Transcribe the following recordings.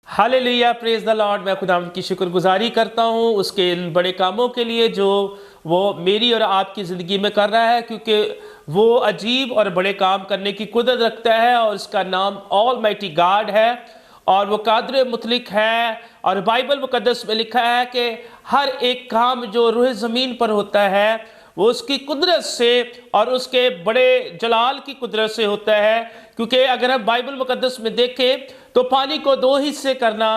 Hallelujah, praise the Lord. मैं खुदावंद की शुक्रगुजारी करता हूँ उसके इन बड़े कामों के लिए जो वो मेरी और आपकी ज़िंदगी में कर रहा है, क्योंकि वो अजीब और बड़े काम करने की कुदरत रखता है और उसका नाम ऑलमाइटी गॉड है और वो कादिर मुतलक है। और बाइबल मुकद्दस में लिखा है कि हर एक काम जो रूह ज़मीन पर होता है वो उसकी कुदरत से और उसके बड़े जलाल की कुदरत से होता है। क्योंकि अगर हम बाइबल मुकद्दस में देखें तो पानी को दो हिस्से करना,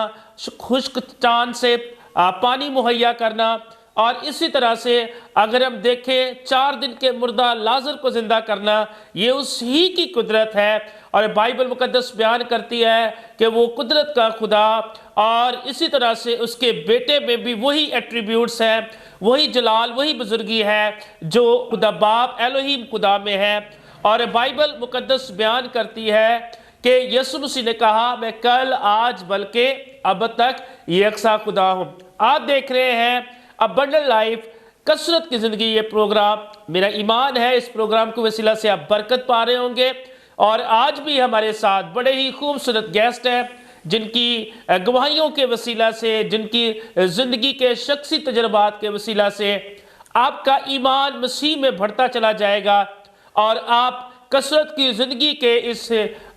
खुश्क चांद से पानी मुहैया करना, और इसी तरह से अगर हम देखें 4 दिन के मुर्दा लाजर को ज़िंदा करना, ये उसी की कुदरत है। और बाइबल मुकद्दस बयान करती है कि वो कुदरत का खुदा, और इसी तरह से उसके बेटे में भी वही एट्रीब्यूट्स हैं, वही जलाल, वही बुजुर्गी है जो खुदा बाप एलोहीम खुदा में है। और बाइबल मुकद्दस बयान करती है कि यीशु मसीह ने कहा, मैं कल आज बल्कि अब तक यकसा खुदा हूँ। आप देख रहे हैं अबंडेंट लाइफ, कसरत की ज़िंदगी, ये प्रोग्राम, मेरा ईमान है इस प्रोग्राम के वसीला से आप बरकत पा रहे होंगे। और आज भी हमारे साथ बड़े ही खूबसूरत गेस्ट हैं जिनकी गवाहियों के वसीला से, जिनकी ज़िंदगी के शख्सी तजर्बात के वसीला से आपका ईमान मसीह में बढ़ता चला जाएगा और आप कसरत की ज़िंदगी के इस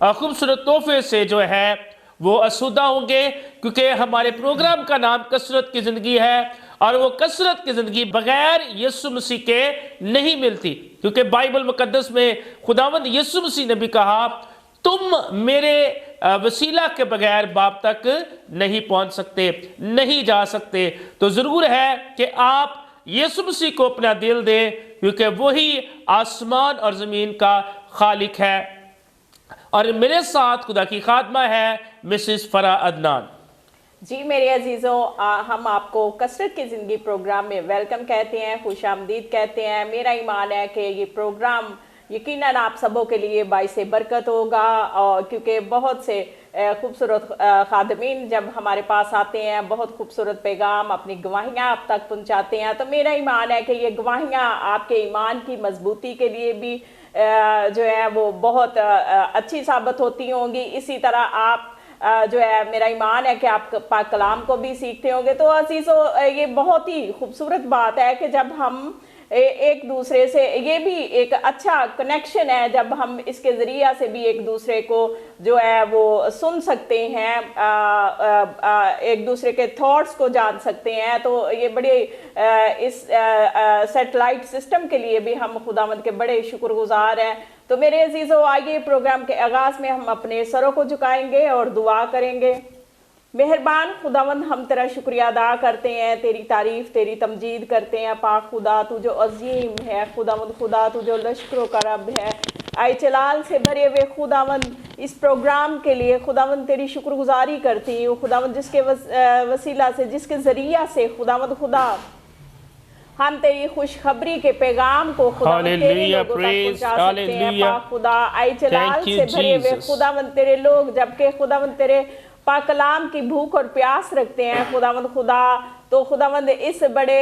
खूबसूरत तोहफे से जो है वो आसूदा होंगे। क्योंकि हमारे प्रोग्राम का नाम कसरत की ज़िंदगी है और वो कसरत की ज़िंदगी बगैर यीशु मसीह के नहीं मिलती। क्योंकि बाइबल मुकद्दस में खुदावंद यीशु मसीह ने भी कहा, तुम मेरे वसीला के बगैर बाप तक नहीं पहुंच सकते, नहीं जा सकते। तो ज़रूर है कि आप यीशु मसीह को अपना दिल दें, क्योंकि वही आसमान और ज़मीन का खालिक है। और मेरे साथ खुदा की खादमा है मिसिस फरा अदनान। जी मेरे अजीज़ों, हम आपको कसरत की ज़िंदगी प्रोग्राम में वेलकम कहते हैं, खुश आमदीद कहते हैं। मेरा ईमान है कि ये प्रोग्राम यकीनन आप सबों के लिए बाइस बरकत होगा, और क्योंकि बहुत से खूबसूरत खादमीन जब हमारे पास आते हैं, बहुत खूबसूरत पैगाम, अपनी गवाहियाँ आप तक पहुँचाते हैं, तो मेरा ईमान है कि ये गवाहियाँ आपके ईमान की मजबूती के लिए भी जो है वो बहुत अच्छी साबित होती होंगी। इसी तरह आप जो है, मेरा ईमान है कि आप पाक कलाम को भी सीखते होंगे। तो अजीज़ों, ये बहुत ही खूबसूरत बात है कि जब हम एक दूसरे से, ये भी एक अच्छा कनेक्शन है जब हम इसके ज़रिया से भी एक दूसरे को जो है वो सुन सकते हैं, एक दूसरे के थॉट्स को जान सकते हैं। तो ये बड़े इस सैटेलाइट सिस्टम के लिए भी हम खुदावंद के बड़े शुक्रगुजार हैं। तो मेरे अजीज़ों, आइए प्रोग्राम के आगाज़ में हम अपने सरों को झुकाएंगे और दुआ करेंगे। मेहरबान खुदावंद, हम तेरा शुक्रिया अदा करते हैं, तेरी तारीफ, तेरी तमजीद करते हैं। पाक खुदा, तू जो अजीम है, खुदावंद खुदा, तू जो लश्करों का रब है, आए जलाल से भरे हुए खुदावंद, इस प्रोग्राम के लिए खुदावंद तेरी शुक्रगुजारी करती हूँ खुदावंद, जिसके वसीला से, जिसके ज़रिया से खुदावंद खुदा हम तेरी खुशखबरी के पैगाम को खुदावंद तेरे लोगों तक पहुंचा सकते हैं। पाक खुदा, आए जलाल से भरे हुए खुदावंद तेरे लोग, जबकि खुदावंद तेरे पाक कलाम की भूख और प्यास रखते हैं खुदावंद खुदा, तो खुदावंद इस बड़े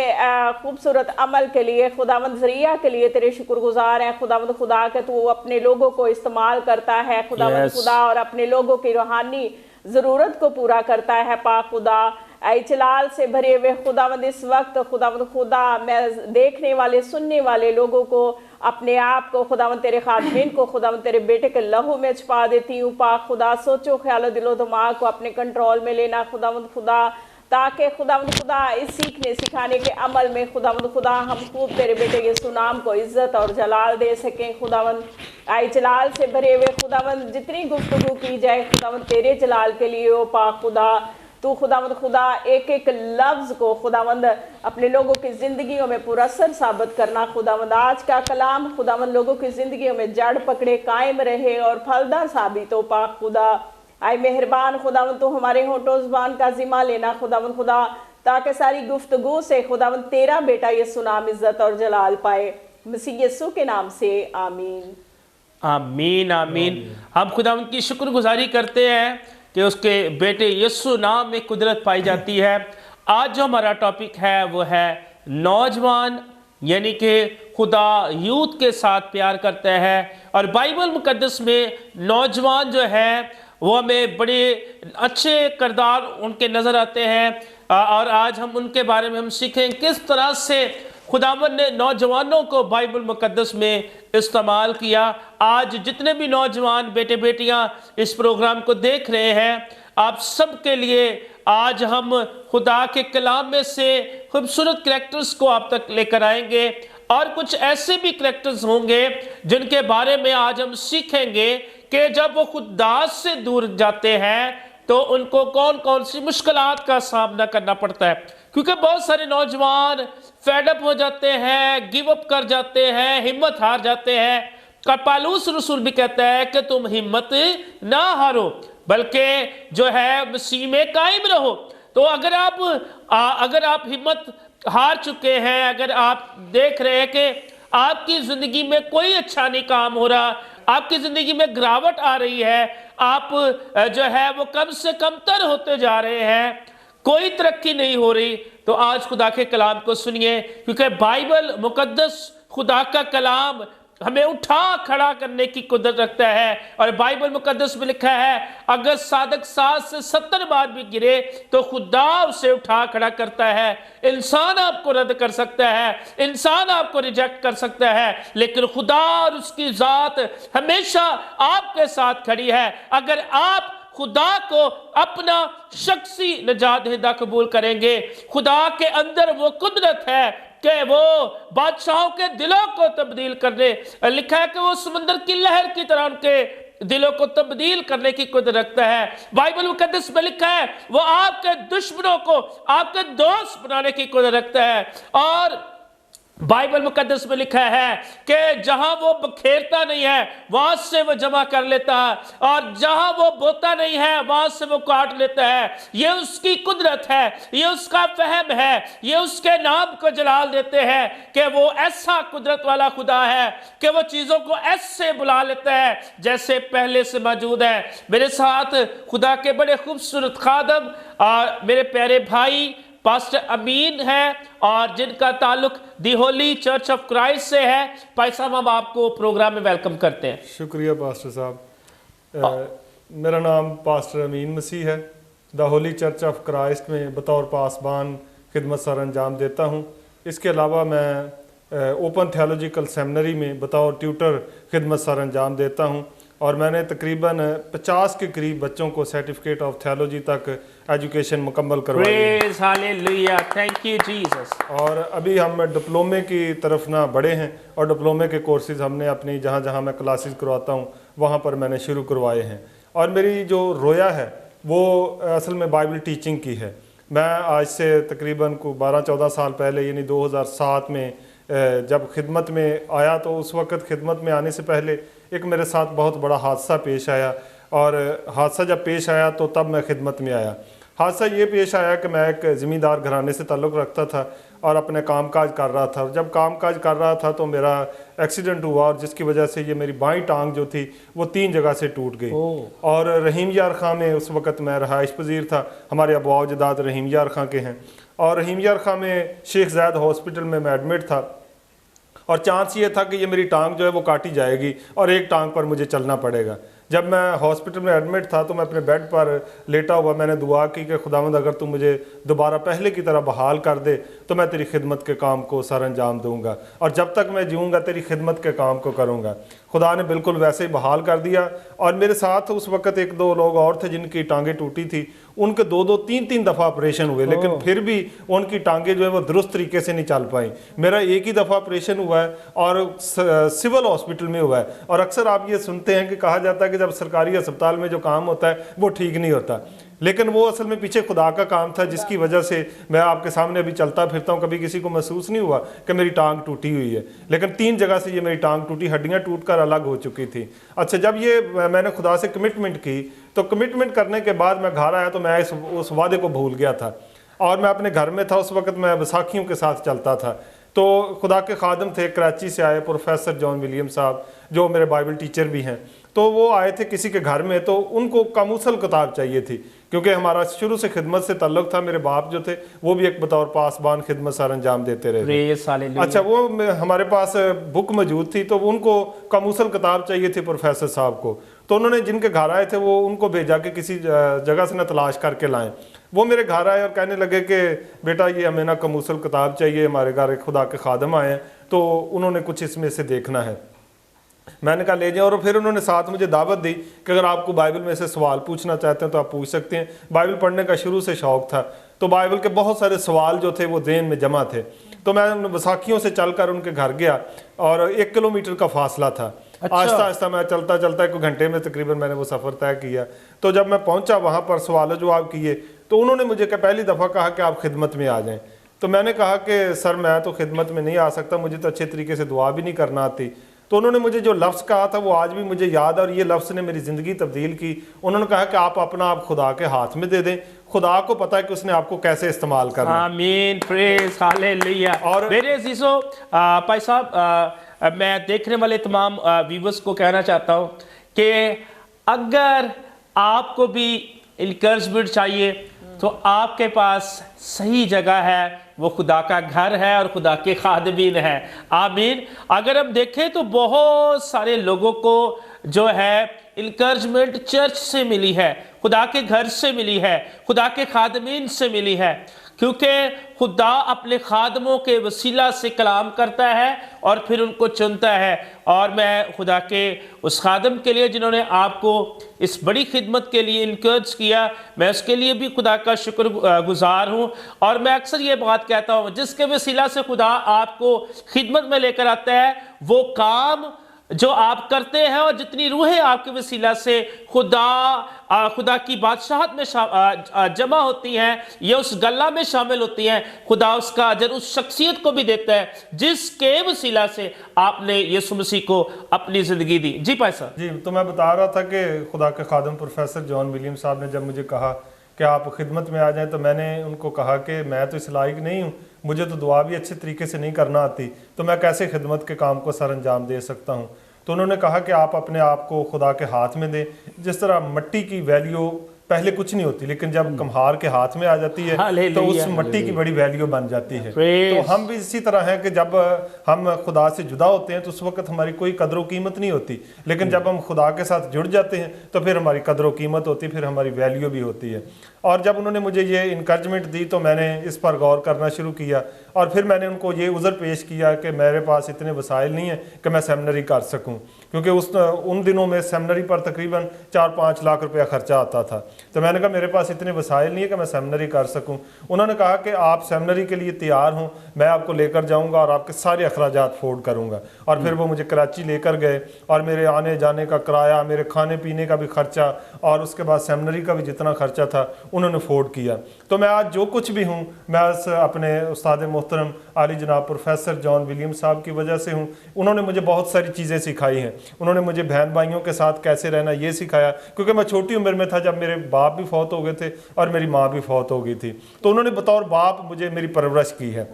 खूबसूरत अमल के लिए, खुदावंद ज़रिया के लिए तेरे शुक्रगुजार हैं खुदावंद खुदा के तू अपने लोगों को इस्तेमाल करता है खुदावंद खुदा, और अपने लोगों की रूहानी ज़रूरत को पूरा करता है। पाक खुदा, ऐ जलाल से भरे हुए खुदावंद, इस वक्त खुदावंद खुदा, मैं देखने वाले, सुनने वाले लोगों को, अपने आप को खुदावंद तेरे खादमीन को खुदावंद तेरे बेटे के लहू में छुपा देती हूँ। पाक खुदा, सोचो ख्याल दिलो दिमाग को अपने कंट्रोल में लेना खुदावंद खुदा, ताकि खुदावंद खुदा इस सीखने सिखाने के अमल में खुदावंद खुदा हम खूब तेरे बेटे के सुनाम को इज्जत और जलाल दे सकें खुदावंद। आए जलाल से भरे हुए खुदावंद, जितनी गुफ्तगू की जाए खुदावंद तेरे जलाल के लिए हो। पाक खुदा, तू खुदावंद खुदा एक एक लफ्ज़ को खुदावंद अपने लोगों की ज़िंदगियों में पूरा असर साबित करना खुदावंद। आज का कलाम खुदावंद लोगों की ज़िंदगियों में जड़ पकड़े, कायम रहे और फलदार साबित हो। पाक खुदा, आए मेहरबान खुदावंद, तो हमारे होठों ज़ुबान का ज़िम्मा लेना खुदावंद खुदा, ताकि सारी गुफ्तगू से खुदावंद तेरा बेटा यीशु नाम इज़्ज़त और जलाल पाए, मसीह यीशु के नाम से आमीन। आमीन आमीन। हम खुदावंद की शुक्रगुजारी करते हैं कि उसके बेटे यीशु नाम में कुदरत पाई जाती है। आज जो हमारा टॉपिक है वो है नौजवान यानी कि खुदा यूथ के साथ प्यार करता है। और बाइबल मुकद्दस में नौजवान जो है वो हमें बड़े अच्छे किरदार उनके नज़र आते हैं, और आज हम उनके बारे में हम सीखें किस तरह से खुदावंद ने नौजवानों को बाइबल मुकद्दस में इस्तेमाल किया। आज जितने भी नौजवान बेटे बेटियां इस प्रोग्राम को देख रहे हैं, आप सब के लिए आज हम खुदा के कलाम में से खूबसूरत करैक्टर्स को आप तक लेकर आएंगे, और कुछ ऐसे भी करैक्टर्स होंगे जिनके बारे में आज हम सीखेंगे कि जब वो खुदा से दूर जाते हैं तो उनको कौन कौन सी मुश्किलात का सामना करना पड़ता है। क्योंकि बहुत सारे नौजवान फेडअप हो जाते हैं, गिव अप कर जाते हैं, हिम्मत हार जाते हैं। पालूस रसूल भी कहता है कि तुम हिम्मत ना हारो बल्कि जो है मसीह में कायम रहो। तो अगर आप हिम्मत हार चुके हैं, अगर आप देख रहे हैं कि आपकी ज़िंदगी में कोई अच्छा नहीं काम हो रहा, आपकी ज़िंदगी में गिरावट आ रही है, आप जो है वो कम से कम तर होते जा रहे हैं, कोई तरक्की नहीं हो रही, तो आज खुदा के कलाम को सुनिए। क्योंकि बाइबल मुकद्दस खुदा का कलाम हमें उठा खड़ा करने की कुदरत रखता है। और बाइबल मुकद्दस में लिखा है अगर सादक 60 से 70 बार भी गिरे तो खुदा उसे उठा खड़ा करता है। इंसान आपको रद्द कर सकता है, इंसान आपको रिजेक्ट कर सकता है, लेकिन खुदा और उसकी ज़ात हमेशा आपके साथ खड़ी है। अगर आप खुदा को अपना शख्सी निजात दहिंदा कबूल करेंगे, खुदा के अंदर वो कुदरत है कि वो बादशाहों के दिलों को तब्दील करने, लिखा है कि वो समंदर की लहर की तरह उनके दिलों को तब्दील करने की कुदरत रखता है। बाइबल मुकद्दस में लिखा है वो आपके दुश्मनों को आपके दोस्त बनाने की कुदरत रखता है। और बाइबल मुकद्दस में लिखा है कि जहां वो बखेरता नहीं है वहां से वो जमा कर लेता है, और जहां वो बोता नहीं है वहां से वो काट लेता है। ये उसकी कुदरत है, ये उसका फहम है, ये उसके नाम को जलाल देते हैं कि वो ऐसा कुदरत वाला खुदा है कि वो चीज़ों को ऐसे बुला लेता है जैसे पहले से मौजूद है। मेरे साथ खुदा के बड़े खूबसूरत खादम मेरे प्यारे भाई पास्टर अमीन है, और जिनका ताल्लुक दी होली चर्च ऑफ क्राइस्ट से है। भाई साहब, हम आपको प्रोग्राम में वेलकम करते हैं। शुक्रिया पास्टर साहब। मेरा नाम पास्टर अमीन मसीह है। The Holi church of Christ में बतौर पासबान खिदमत सर अंजाम देता हूँ। इसके अलावा मैं ओपन थियोलॉजिकल सेमिनरी में बतौर ट्यूटर खिदमत सर अंजाम देता हूँ, और मैंने तकरीबन 50 के करीब बच्चों को सर्टिफिकेट ऑफ थियोलॉजी तक एजुकेशन मुकम्मल करवाई है। Praise hallelujah, thank you Jesus. और अभी हम डिप्लोमे की तरफ ना बढ़े हैं, और डिप्लोमे के कोर्सेज हमने अपनी जहाँ जहाँ मैं क्लासेस करवाता हूँ वहाँ पर मैंने शुरू करवाए हैं। और मेरी जो रोया है वो असल में बाइबल टीचिंग की है। मैं आज से तकरीबन को 12-14 साल पहले यानी 2007 में जब खिदमत में आया, तो उस वक़्त खिदमत में आने से पहले एक मेरे साथ बहुत बड़ा हादसा पेश आया, और हादसा जब पेश आया तो तब मैं खिदमत में आया। हादसा ये पेश आया कि मैं एक ज़मींदार घराने से ताल्लुक़ रखता था और अपने कामकाज कर रहा था। जब कामकाज कर रहा था तो मेरा एक्सीडेंट हुआ, और जिसकी वजह से ये मेरी बाईं टांग जो थी वो 3 जगह से टूट गई। और रहीम यार खां में उस वक़्त मैं रहाइश पजीर था। हमारे अबू अजदाद रहीम यार खां के हैं, और रहीम यार खां में शेख ज़ैद हॉस्पिटल में मैं एडमिट था, और चांस ये था कि ये मेरी टांग जो है वो काटी जाएगी और एक टांग पर मुझे चलना पड़ेगा। जब मैं हॉस्पिटल में एडमिट था तो मैं अपने बेड पर लेटा हुआ मैंने दुआ की कि खुदावंद अगर तू मुझे दोबारा पहले की तरह बहाल कर दे तो मैं तेरी खिदमत के काम को सर अंजाम दूंगा, और जब तक मैं जीऊँगा तेरी खिदमत के काम को करूँगा। खुदा ने बिल्कुल वैसे ही बहाल कर दिया। और मेरे साथ उस वक़्त 1-2 लोग और थे जिनकी टांगें टूटी थी, उनके 2-2, 3-3 दफ़ा ऑपरेशन हुए, लेकिन फिर भी उनकी टांगें जो है वो दुरुस्त तरीके से नहीं चल पाई। मेरा एक ही दफ़ा ऑपरेशन हुआ है और सिविल हॉस्पिटल में हुआ है। और अक्सर आप ये सुनते हैं कि कहा जाता है कि जब सरकारी अस्पताल में जो काम होता है वो ठीक नहीं होता, लेकिन वो असल में पीछे खुदा का काम था, जिसकी वजह से मैं आपके सामने अभी चलता फिरता हूँ। कभी किसी को महसूस नहीं हुआ कि मेरी टांग टूटी हुई है, लेकिन 3 जगह से ये मेरी टांग टूटी, हड्डियाँ टूटकर अलग हो चुकी थी। अच्छा, जब ये मैंने खुदा से कमिटमेंट की तो कमिटमेंट करने के बाद मैं घर आया तो मैं उस वादे को भूल गया था, और मैं अपने घर में था। उस वक्त मैं बैसाखियों के साथ चलता था, तो खुदा के खादम थे, कराची से आए, प्रोफेसर जॉन विलियम साहब जो मेरे बाइबल टीचर भी हैं, तो वो आए थे किसी के घर में, तो उनको कामूसल किताब चाहिए थी क्योंकि हमारा शुरू से खिदमत से ताल्लुक था। मेरे बाप जो थे वो भी एक बतौर पासबान खिदमत सर अंजाम देते रहे। Praise hallelujah. अच्छा, वो हमारे पास बुक मौजूद थी, तो उनको कामूसल किताब चाहिए थी प्रोफेसर साहब को, तो उन्होंने जिनके घर आए थे वो उनको भेजा कि किसी जगह से ना तलाश करके लाएं। वो मेरे घर आए और कहने लगे कि बेटा ये हमें ना कामूसल किताब चाहिए, हमारे घर एक खुदा के खादम आए हैं, तो उन्होंने कुछ इसमें से देखना है। मैंने कहा ले जाओ, और फिर उन्होंने साथ मुझे दावत दी कि अगर आपको बाइबल में से सवाल पूछना चाहते हैं तो आप पूछ सकते हैं। बाइबल पढ़ने का शुरू से शौक़ था, तो बाइबल के बहुत सारे सवाल जो थे वो ज़हन में जमा थे। तो मैं उन बैसाखियों से चलकर उनके घर गया और 1 किलोमीटर का फासला था। आहिस्ता आहिस्ता मैं चलता चलता 1 घंटे में तकरीबन मैंने वो सफ़र तय किया। तो जब मैं पहुंचा वहाँ पर सवाल जवाब किए, तो उन्होंने मुझे पहली दफ़ा कहा कि आप खिदमत में आ जाएं। तो मैंने कहा कि सर मैं तो खिदमत में नहीं आ सकता, मुझे तो अच्छे तरीके से दुआ भी नहीं करना आती। तो उन्होंने मुझे जो लफ्ज़ कहा था वो आज भी मुझे याद है, और ये लफ्ज़ ने मेरी ज़िंदगी तब्दील की। उन्होंने कहा कि आप अपना आप खुदा के हाथ में दे दें, खुदा को पता है कि उसने आपको कैसे इस्तेमाल करना है। आमीन, प्रेज़ हालेलुया। और मेरे अजीजों, भाई साहब, मैं देखने वाले तमाम व्यूवर्स को कहना चाहता हूँ कि अगर आपको भी इनकरेजमेंट चाहिए तो आपके पास सही जगह है, वो खुदा का घर है और खुदा के खादिमीन है। आमीन। अगर हम देखें तो बहुत सारे लोगों को जो है इनकरेजमेंट चर्च से मिली है, खुदा के घर से मिली है, खुदा के खादिमीन से मिली है, क्योंकि खुदा अपने खादमों के वसीला से कलाम करता है और फिर उनको चुनता है। और मैं खुदा के उस खादम के लिए जिन्होंने आपको इस बड़ी खिदमत के लिए इनकरेज किया, मैं उसके लिए भी खुदा का शुक्र गुजार हूँ। और मैं अक्सर ये बात कहता हूँ, जिसके वसीला से खुदा आपको खिदमत में लेकर आता है, वो काम जो आप करते हैं और जितनी रूहें आपके वसीला से खुदा की बादशाहत में जमा होती हैं, ये उस गल्ला में शामिल होती हैं, खुदा उसका अजर उस शख्सियत को भी देता है जिसके वसीला से आपने यीशु मसीह को अपनी ज़िंदगी दी। जी भाई साहब। जी, तो मैं बता रहा था कि खुदा के खादम प्रोफेसर जॉन विलियम साहब ने जब मुझे कहा कि आप खिदमत में आ जाएं, तो मैंने उनको कहा कि मैं तो इस लायक नहीं हूँ, मुझे तो दुआ भी अच्छे तरीके से नहीं करना आती, तो मैं कैसे खिदमत के काम को सर अंजाम दे सकता हूँ। तो उन्होंने कहा कि आप अपने आप को खुदा के हाथ में दें। जिस तरह मट्टी की वैल्यू पहले कुछ नहीं होती, लेकिन जब कम्हार के हाथ में आ जाती है तो उस मट्टी की बड़ी वैल्यू बन जाती है। तो हम भी इसी तरह हैं कि जब हम खुदा से जुदा होते हैं तो उस वक्त हमारी कोई कदर कीमत नहीं होती, लेकिन जब हम खुदा के साथ जुड़ जाते हैं तो फिर हमारी कदर कीमत होती है, फिर हमारी वैल्यू भी होती है। और जब उन्होंने मुझे ये इनकरेजमेंट दी तो मैंने इस पर गौर करना शुरू किया, और फिर मैंने उनको ये उज़र पेश किया कि मेरे पास इतने वसाइल नहीं है कि मैं सेमिनरी कर सकूं, क्योंकि उन दिनों में सेमिनरी पर तकरीबन 4-5 लाख रुपया खर्चा आता था। तो मैंने कहा मेरे पास इतने वसाइल नहीं है कि मैं सेमिनरी कर सकूं। उन्होंने कहा कि आप सेमिनरी के लिए तैयार हों, मैं आपको लेकर जाऊंगा और आपके सारे अखराजात फोर्ड करूंगा। और फिर वो मुझे कराची लेकर गए और मेरे आने जाने का किराया, मेरे खाने पीने का भी खर्चा और उसके बाद सेमिनरी का भी जितना खर्चा था उन्होंने फोर्ड किया। तो मैं आज जो कुछ भी हूँ मैं अपने उस्ताद मोहतरम आली जनाब प्रोफेसर जॉन विलियम साहब की वजह से हूँ। उन्होंने मुझे बहुत सारी चीज़ें सिखाई हैं। उन्होंने मुझे बहन भाइयों के साथ कैसे रहना ये सिखाया, क्योंकि मैं छोटी उम्र में था जब मेरे बाप भी फौत हो गए थे और मेरी माँ भी फौत हो गई थी। तो उन्होंने बतौर बाप मुझे मेरी परवरिश की है,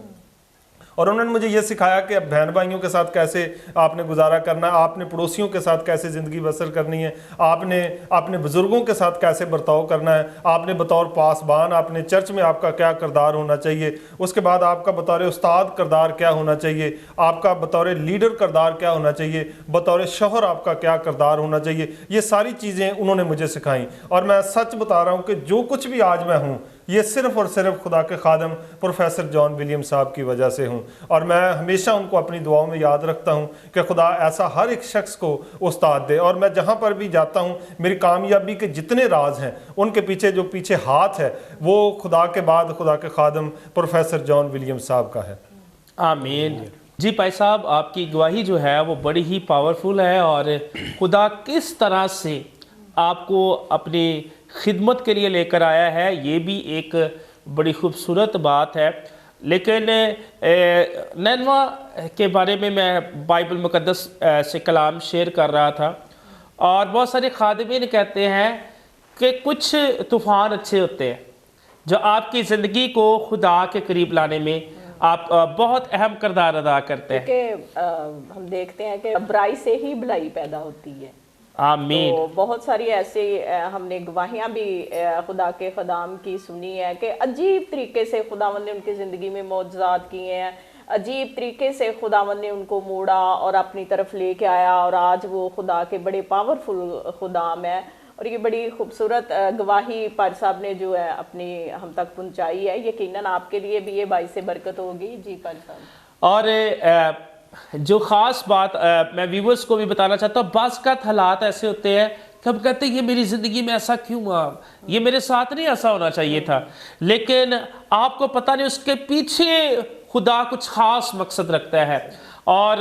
और उन्होंने मुझे ये सिखाया कि अब बहन भाइयों के साथ कैसे आपने गुजारा करना है, आपने पड़ोसियों के साथ कैसे ज़िंदगी बसर करनी है, आपने अपने बुज़ुर्गों के साथ कैसे बर्ताव करना है, आपने बतौर पासबान आपने चर्च में आपका क्या किरदार होना चाहिए, उसके बाद आपका बतौर उस्ताद किरदार क्या होना चाहिए, आपका बतौर लीडर किरदार क्या होना चाहिए, बतौर शौहर आपका क्या किरदार होना चाहिए। ये सारी चीज़ें उन्होंने मुझे सिखाई, और मैं सच बता रहा हूँ कि जो कुछ भी आज मैं हूँ ये सिर्फ़ और सिर्फ खुदा के खादम प्रोफेसर जॉन विलियम साहब की वजह से हूँ। और मैं हमेशा उनको अपनी दुआओं में याद रखता हूँ कि खुदा ऐसा हर एक शख्स को उस्ताद दे। और मैं जहाँ पर भी जाता हूँ मेरी कामयाबी के जितने राज हैं उनके पीछे जो पीछे हाथ है वो खुदा के बाद खुदा के खादम प्रोफेसर जॉन विलियम साहब का है। आमीन। जी भाई साहब, आपकी गवाही जो है वो बड़ी ही पावरफुल है, और खुदा किस तरह से आपको अपनी खिदमत के लिए लेकर आया है ये भी एक बड़ी खूबसूरत बात है। लेकिन नैनवा के बारे में मैं बाइबल मुकद्दस से कलाम शेयर कर रहा था, और बहुत सारे खादिमीन कहते हैं कि कुछ तूफ़ान अच्छे होते हैं जो आपकी ज़िंदगी को खुदा के करीब लाने में آپ بہت اہم کردار ادا کرتے ہیں۔ کہ ہم دیکھتے ہیں کہ برائی سے ہی بھلائی پیدا ہوتی ہے۔ آمین۔ تو بہت ساری ایسی ہم نے گواہیاں بھی خدا کے خدام کی سنی ہے کہ عجیب طریقے سے خداوند نے ان کی زندگی میں معجزات کیے ہیں، عجیب طریقے سے خداوند نے ان کو موڑا اور اپنی طرف لے کے آیا، اور آج وہ خدا کے بڑے پاورفل خدام ہے۔ اور یہ بڑی خوبصورت گواہی پار صاحب نے جو ہے اپنی ہم تک پہنچائی ہے، یقیناً آپ کے لیے بھی یہ باعث برکت ہوگی۔ جی پار صاحب۔ اور جو خاص بات میں ویورز کو بھی بتانا چاہتا ہوں، بعض کا حالات ایسے ہوتے ہیں کہ ہم کہتے ہیں یہ میری زندگی میں ایسا کیوں ہوا، یہ میرے ساتھ نہیں ایسا ہونا چاہیے تھا، لیکن آپ کو پتہ نہیں اس کے پیچھے خدا کچھ خاص مقصد رکھتا ہے۔ اور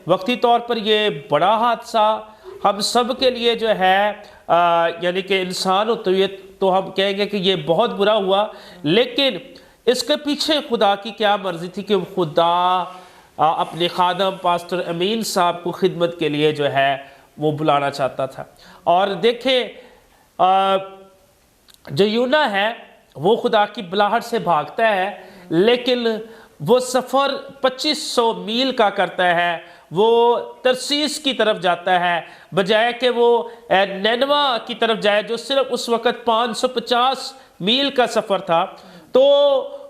وقتی طور پر یہ بڑا حادثہ ہم سب کے لیے جو ہے یعنی کہ انسان ہوتے ہوئے تو ہم کہیں گے کہ یہ بہت برا ہوا، لیکن اس کے پیچھے خدا کی کیا مرضی تھی کہ خدا اپنے خادم پاسٹر امین صاحب کو خدمت کے لیے جو ہے وہ بلانا چاہتا تھا۔ اور دیکھیں جو یونا ہے وہ خدا کی بلاہٹ سے بھاگتا ہے، لیکن وہ سفر 2500 میل کا کرتا ہے، وہ ترسیس کی طرف جاتا ہے بجائے کہ وہ نینوا کی طرف جائے جو صرف اس وقت 550 میل کا سفر تھا۔ تو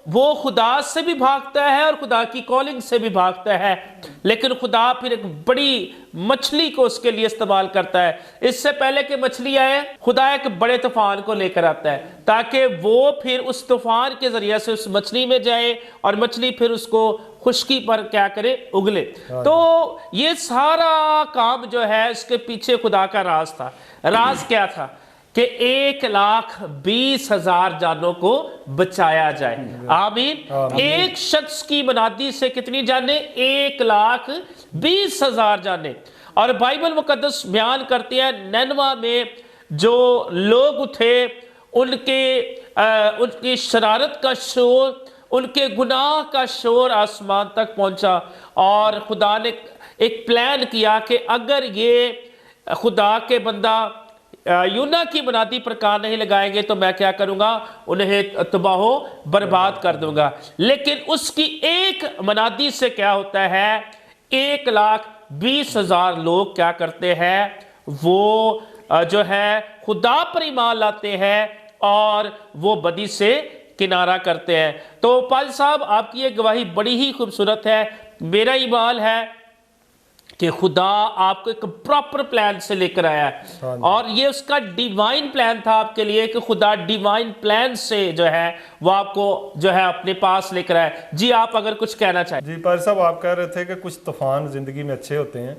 وہ خدا سے بھی بھاگتا ہے اور خدا کی کالنگ سے بھی بھاگتا ہے، لیکن خدا پھر ایک بڑی مچھلی کو اس کے لیے استعمال کرتا ہے۔ اس سے پہلے کہ مچھلی آئے خدا ایک بڑے طوفان کو لے کر آتا ہے تاکہ وہ پھر اس طوفان کے ذریعے سے اس مچھلی میں جائے اور مچھلی پھر اس کو خشکی پر کیا کرے، اگلے۔ تو یہ سارا کام جو ہے اس کے پیچھے خدا کا راز تھا۔ راز کیا تھا؟ کہ 1,20,000 جانوں کو بچایا جائے۔ آمین۔ ایک شخص کی منادی سے کتنی جانیں؟ 1,20,000 جانیں۔ اور بائبل مقدس بیان کرتی ہے نینوا میں جو لوگ تھے ان کی شرارت کا شور، ان کے گناہ کا شور آسمان تک پہنچا، اور خدا نے ایک پلان کیا کہ اگر یہ خدا کے بندہ یونا کی منادی پر کان نہیں لگائیں گے تو میں کیا کروں گا، انہیں تباہ و برباد کر دوں گا۔ لیکن اس کی ایک منادی سے کیا ہوتا ہے، 1,20,000 لوگ کیا کرتے ہیں، وہ جو ہے خدا پر ایمان لاتے ہیں اور وہ بدی سے کنارہ کرتے ہیں۔ تو پال صاحب آپ کی یہ گواہی بڑی ہی خوبصورت ہے۔ میرا ایمان ہے کہ خدا آپ کو ایک پراپر پلان سے لے کر آیا ہے، اور یہ اس کا ڈیوائن پلان تھا آپ کے لیے کہ خدا ڈیوائن پلان سے جو ہے وہ آپ کو جو ہے اپنے پاس لے کر آیا۔ جی آپ اگر کچھ کہنا چاہیں۔ جی پیر صاحب، آپ کہہ رہے تھے کہ کچھ طوفان زندگی میں اچھے ہوتے ہیں،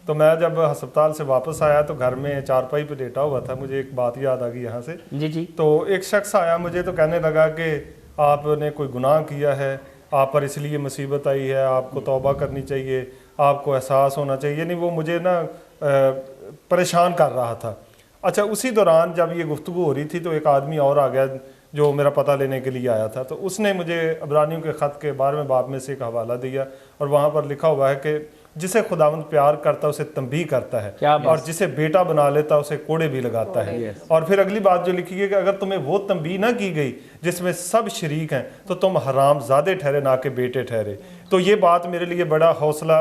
تو میں جب ہسپتال سے واپس آیا تو گھر میں چارپائی پہ لیٹا ہوا تھا، مجھے ایک بات یاد آ گئی یہاں سے۔ جی تو ایک شخص آیا مجھے تو کہنے لگا کہ آپ نے کوئی گناہ کیا ہے، آپ پر اس لیے مصیبت آئی ہے، آپ کو توبہ کرنی چاہیے، آپ کو احساس ہونا چاہیے، یعنی وہ مجھے نا پریشان کر رہا تھا۔ اچھا، اسی دوران جب یہ گفتگو ہو رہی تھی تو ایک آدمی اور آ گیا جو میرا پتہ لینے کے لیے آیا تھا، تو اس نے مجھے عبرانیوں کے خط کے 12ویں باب میں سے ایک حوالہ دیا، اور وہاں پر لکھا ہوا ہے کہ جسے خداوند پیار کرتا ہے اسے تنبیہ کرتا ہے، اور جسے بیٹا بنا لیتا ہے اسے کوڑے بھی لگاتا ہے۔ اور پھر اگلی بات جو لکھی ہے کہ اگر تمہیں وہ تنبیہ نہ کی گئی جس میں سب شریک ہیں تو تم حرام زادے ٹھہرے نہ کہ بیٹے ٹھہرے۔ تو یہ بات میرے لیے بڑا حوصلہ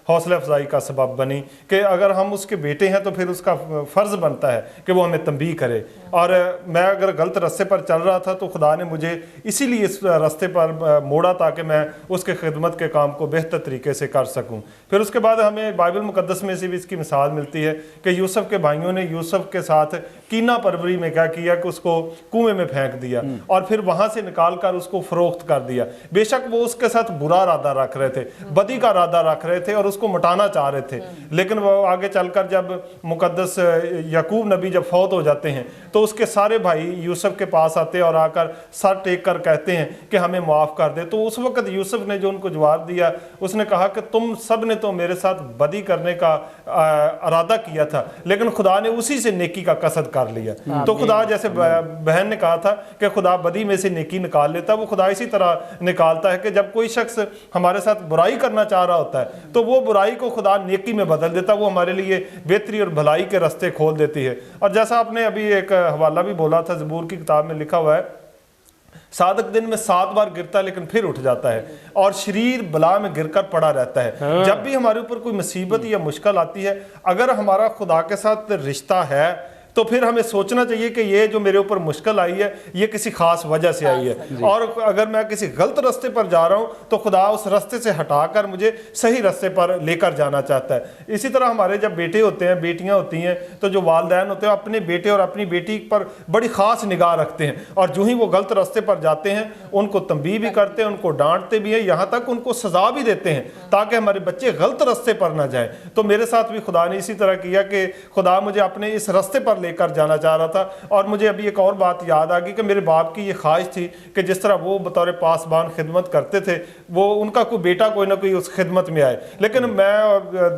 افزائی کا سبب بنی کہ اگر ہم اس کے بیٹے ہیں تو پھر اس کا فرض بنتا ہے کہ وہ ہمیں تنبیہ کرے۔ اور میں اگر غلط راستے پر چل رہا تھا تو خدا نے مجھے اسی لیے اس راستے پر موڑا تاکہ میں اس کے خدمت کے کام کو بہتر طریقے سے کر سکوں۔ پھر اس کے بعد ہمیں بائبل مقدس میں سے بھی اس کی مثال ملتی ہے کہ یوسف کے بھائیوں نے یوسف کے ساتھ کینہ پروری میں کیا کیا کہ اس کو کنویں میں پھینک دیا اور پھر وہاں سے نکال کر اس کو فروخت کر دیا۔ بے شک وہ اس کے ساتھ برا ارادہ رکھ رہے تھے، بدی کا ارادہ رکھ رہے تھے اور اس کو مٹانا چاہ رہے تھے، لیکن وہ آگے چل کر جب مقدس یعقوب نبی جب فوت ہو جاتے ہیں تو اس کے سارے بھائی یوسف کے پاس آتے اور آ کر سر ٹیک کر کہتے ہیں کہ ہمیں معاف کر دے۔ تو اس وقت یوسف نے جو ان کو جواب دیا، اس نے کہا کہ تم سب نے تو میرے ساتھ بدی کرنے کا ارادہ کیا تھا، لیکن خدا نے اسی سے نیکی کا قصد کر لیا۔ تو خدا جیسے بہن نے کہا تھا کہ خدا بدی میں سے نیکی نکال لیتا، وہ خدا اسی طرح نکالتا ہے کہ جب کوئی شخص ہمارے ساتھ برائی کرنا چاہ رہا ہوتا ہے تو وہ برائی کو خدا نیکی میں بدل دیتا، وہ ہمارے لیے بہتری اور بھلائی کے راستے کھول دیتی ہے۔ اور جیسا آپ نے ابھی ایک حوالہ بھی بولا تھا، زبور کی کتاب میں لکھا ہوا ہے صادق دن میں 7 بار گرتا ہے لیکن پھر اٹھ جاتا ہے، اور شریر بلا میں گر کر پڑا رہتا ہے۔ جب بھی ہمارے اوپر کوئی مصیبت یا مشکل آتی ہے، اگر ہمارا خدا کے ساتھ رشتہ ہے تو پھر ہمیں سوچنا چاہیے کہ یہ جو میرے اوپر مشکل آئی ہے یہ کسی خاص وجہ سے آئی ہے، اور اگر میں کسی غلط راستے پر جا رہا ہوں تو خدا اس راستے سے ہٹا کر مجھے صحیح راستے پر لے کر جانا چاہتا ہے۔ اسی طرح ہمارے جب بیٹے ہوتے ہیں، بیٹیاں ہوتی ہیں، تو جو والدین ہوتے ہیں اپنے بیٹے اور اپنی بیٹی پر بڑی خاص نگاہ رکھتے ہیں، اور جو ہی وہ غلط راستے پر جاتے ہیں ان کو تنبیہ بھی کرتے ہیں، ان کو ڈانٹتے بھی ہیں، یہاں تک ان کو سزا بھی دیتے ہیں تاکہ ہمارے بچے غلط راستے پر نہ جائیں۔ تو میرے ساتھ بھی خدا نے اسی طرح کیا کہ خدا مجھے اپنے اس راستے پر لے کر جانا چاہ رہا تھا۔ اور مجھے ابھی ایک اور بات یاد آ گئی کہ میرے باپ کی یہ خواہش تھی کہ جس طرح وہ بطور پاسبان خدمت کرتے تھے، وہ ان کا کوئی بیٹا کوئی نہ کوئی اس خدمت میں آئے، لیکن میں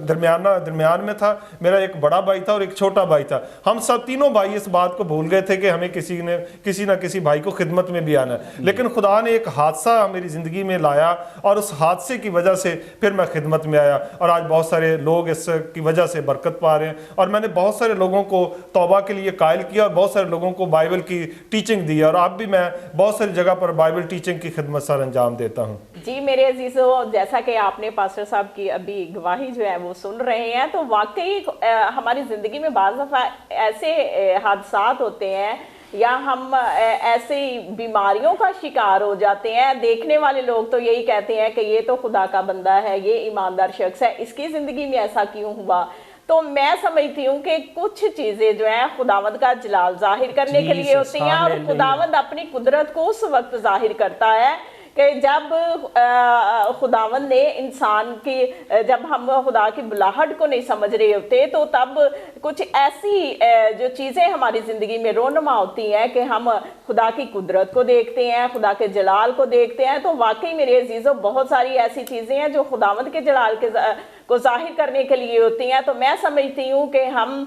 درمیان میں تھا، میرا ایک بڑا بھائی تھا اور ایک چھوٹا بھائی تھا۔ ہم سب تینوں بھائی اس بات کو بھول گئے تھے کہ ہمیں کسی نہ کسی بھائی کو خدمت میں بھی آنا ہے، لیکن خدا نے ایک حادثہ میری زندگی میں لایا اور اس حادثے کی وجہ سے پھر میں خدمت میں آیا، اور آج بہت سارے لوگ اس کی وجہ سے برکت پا رہے ہیں، اور میں نے بہت سارے لوگوں کو توبہ کے لیے قائل کیا اور بہت سارے لوگوں کو بائبل کی ٹیچنگ دی، اور اب بھی میں بہت ساری جگہ پر بائبل ٹیچنگ کی خدمت سر انجام دیتا ہوں۔ جی میرے عزیزو، جیسا کہ آپ نے پاسٹر صاحب کی ابھی گواہی جو ہے وہ سن رہے ہیں، تو واقعی ہماری زندگی میں بعض دفعہ ایسے حادثات ہوتے ہیں یا ہم ایسی بیماریوں کا شکار ہو جاتے ہیں، دیکھنے والے لوگ تو یہی کہتے ہیں کہ یہ تو خدا کا بندہ ہے، یہ ایماندار شخص ہے، اس کی زندگی میں ایسا کیوں ہوا؟ تو میں سمجھتی ہوں کہ کچھ چیزیں جو ہیں خداوند کا جلال ظاہر کرنے کے لیے ہوتی ہیں، اور خداوند اپنی قدرت کو اس وقت ظاہر کرتا ہے کہ جب خداوند نے انسان کی، جب ہم خدا کی بلاہٹ کو نہیں سمجھ رہے ہوتے، تو تب کچھ ایسی جو چیزیں ہماری زندگی میں رونما ہوتی ہیں کہ ہم خدا کی قدرت کو دیکھتے ہیں، خدا کے جلال کو دیکھتے ہیں۔ تو واقعی میرے عزیزوں بہت ساری ایسی چیزیں ہیں جو خداوند کے جلال کو ظاہر کرنے کے لیے ہوتی ہیں۔ تو میں سمجھتی ہوں کہ ہم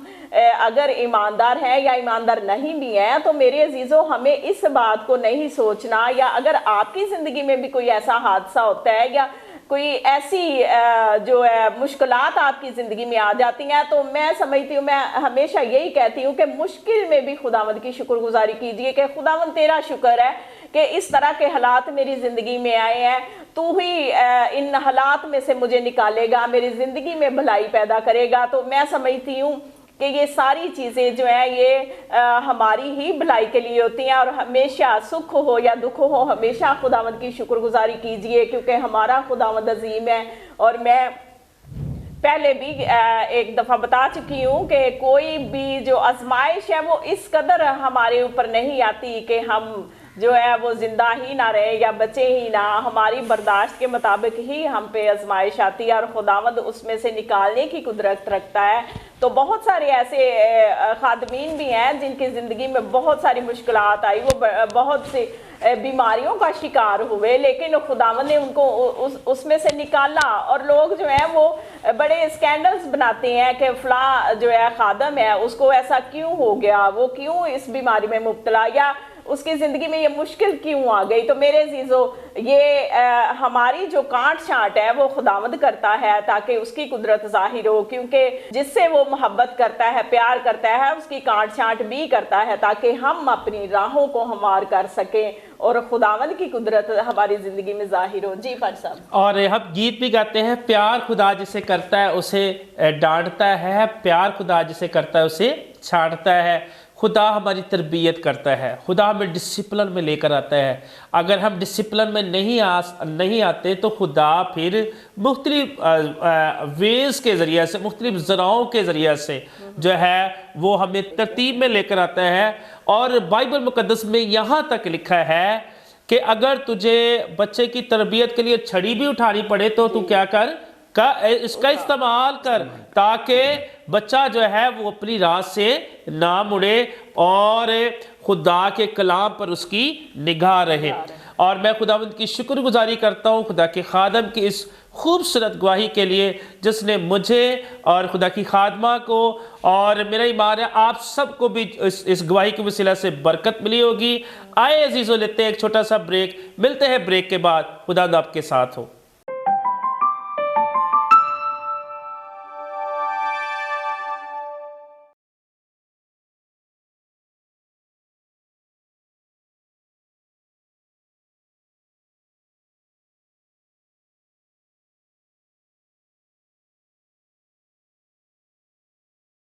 اگر ایماندار ہیں یا ایماندار نہیں بھی ہیں، تو میرے عزیزوں ہمیں اس بات کو نہیں سوچنا، یا اگر آپ کی زندگی میں بھی کوئی ایسا حادثہ ہوتا ہے یا کوئی ایسی جو ہے مشکلات آپ کی زندگی میں آ جاتی ہیں، تو میں سمجھتی ہوں، میں ہمیشہ یہی کہتی ہوں کہ مشکل میں بھی خداوند کی شکر گزاری کیجئے کہ خداوند تیرا شکر ہے کہ اس طرح کے حالات میری زندگی میں آئے ہیں، تو ہی ان حالات میں سے مجھے نکالے گا، میری زندگی میں بھلائی پیدا کرے گا۔ تو میں سمجھتی ہوں کہ یہ ساری چیزیں جو ہیں یہ ہماری ہی بھلائی کے لیے ہوتی ہیں، اور ہمیشہ سکھ ہو یا دکھ ہو ہمیشہ خداوند کی شکر گزاری کیجئے، کیونکہ ہمارا خداوند عظیم ہے۔ اور میں پہلے بھی ایک دفعہ بتا چکی ہوں کہ کوئی بھی جو آزمائش ہے وہ اس قدر ہمارے اوپر نہیں آتی کہ ہم جو ہے وہ زندہ ہی نہ رہے یا بچے ہی نہ، ہماری برداشت کے مطابق ہی ہم پہ آزمائش آتی ہے، اور خداوند اس میں سے نکالنے کی قدرت رکھتا ہے۔ تو بہت سارے ایسے خادمین بھی ہیں جن کی زندگی میں بہت ساری مشکلات آئی، وہ بہت سی بیماریوں کا شکار ہوئے، لیکن خداوند نے ان کو اس میں سے نکالا۔ اور لوگ جو ہیں وہ بڑے اسکینڈلز بناتے ہیں کہ فلاں جو ہے خادم ہے اس کو ایسا کیوں ہو گیا، وہ کیوں اس بیماری میں مبتلا، یا اس کی زندگی میں یہ مشکل کیوں آ گئی۔ تو میرے عزیزو، یہ ہماری جو کانٹ چھانٹ ہے وہ خداوند کرتا ہے تاکہ اس کی قدرت ظاہر ہو، کیونکہ جس سے وہ محبت کرتا ہے، پیار کرتا ہے، اس کی کانٹ چھانٹ بھی کرتا ہے تاکہ ہم اپنی راہوں کو ہموار کر سکیں اور خداوند کی قدرت ہماری زندگی میں ظاہر ہو۔ جی پر صاحب، اور ہم گیت بھی گاتے ہیں، پیار خدا جسے کرتا ہے اسے ڈانٹتا ہے، پیار خدا جسے کرتا ہے اسے چھاڑتا ہے۔ خدا ہماری تربیت کرتا ہے، خدا ہمیں ڈسپلن میں لے کر آتا ہے۔ اگر ہم ڈسپلن میں نہیں آتے تو خدا پھر مختلف ویز کے ذریعے سے، مختلف ذرائعوں کے ذریعے سے جو ہے وہ ہمیں ترتیب میں لے کر آتا ہے۔ اور بائبل مقدس میں یہاں تک لکھا ہے کہ اگر تجھے بچے کی تربیت کے لیے چھڑی بھی اٹھانی پڑے تو کیا کر، اس کا استعمال کر تاکہ بچہ جو ہے وہ اپنی راہ سے نہ مڑے اور خدا کے کلام پر اس کی نگاہ رہے۔ اور میں خداوند کی شکر گزاری کرتا ہوں خدا کے خادم کی اس خوبصورت گواہی کے لیے جس نے مجھے اور خدا کی خادمہ کو، اور میرا ایمان ہے آپ سب کو بھی اس گواہی کے وسیلہ سے برکت ملی ہوگی۔ آئے عزیزو، لیتے ہیں ایک چھوٹا سا بریک، ملتے ہیں بریک کے بعد۔ خدا آپ کے ساتھ ہو۔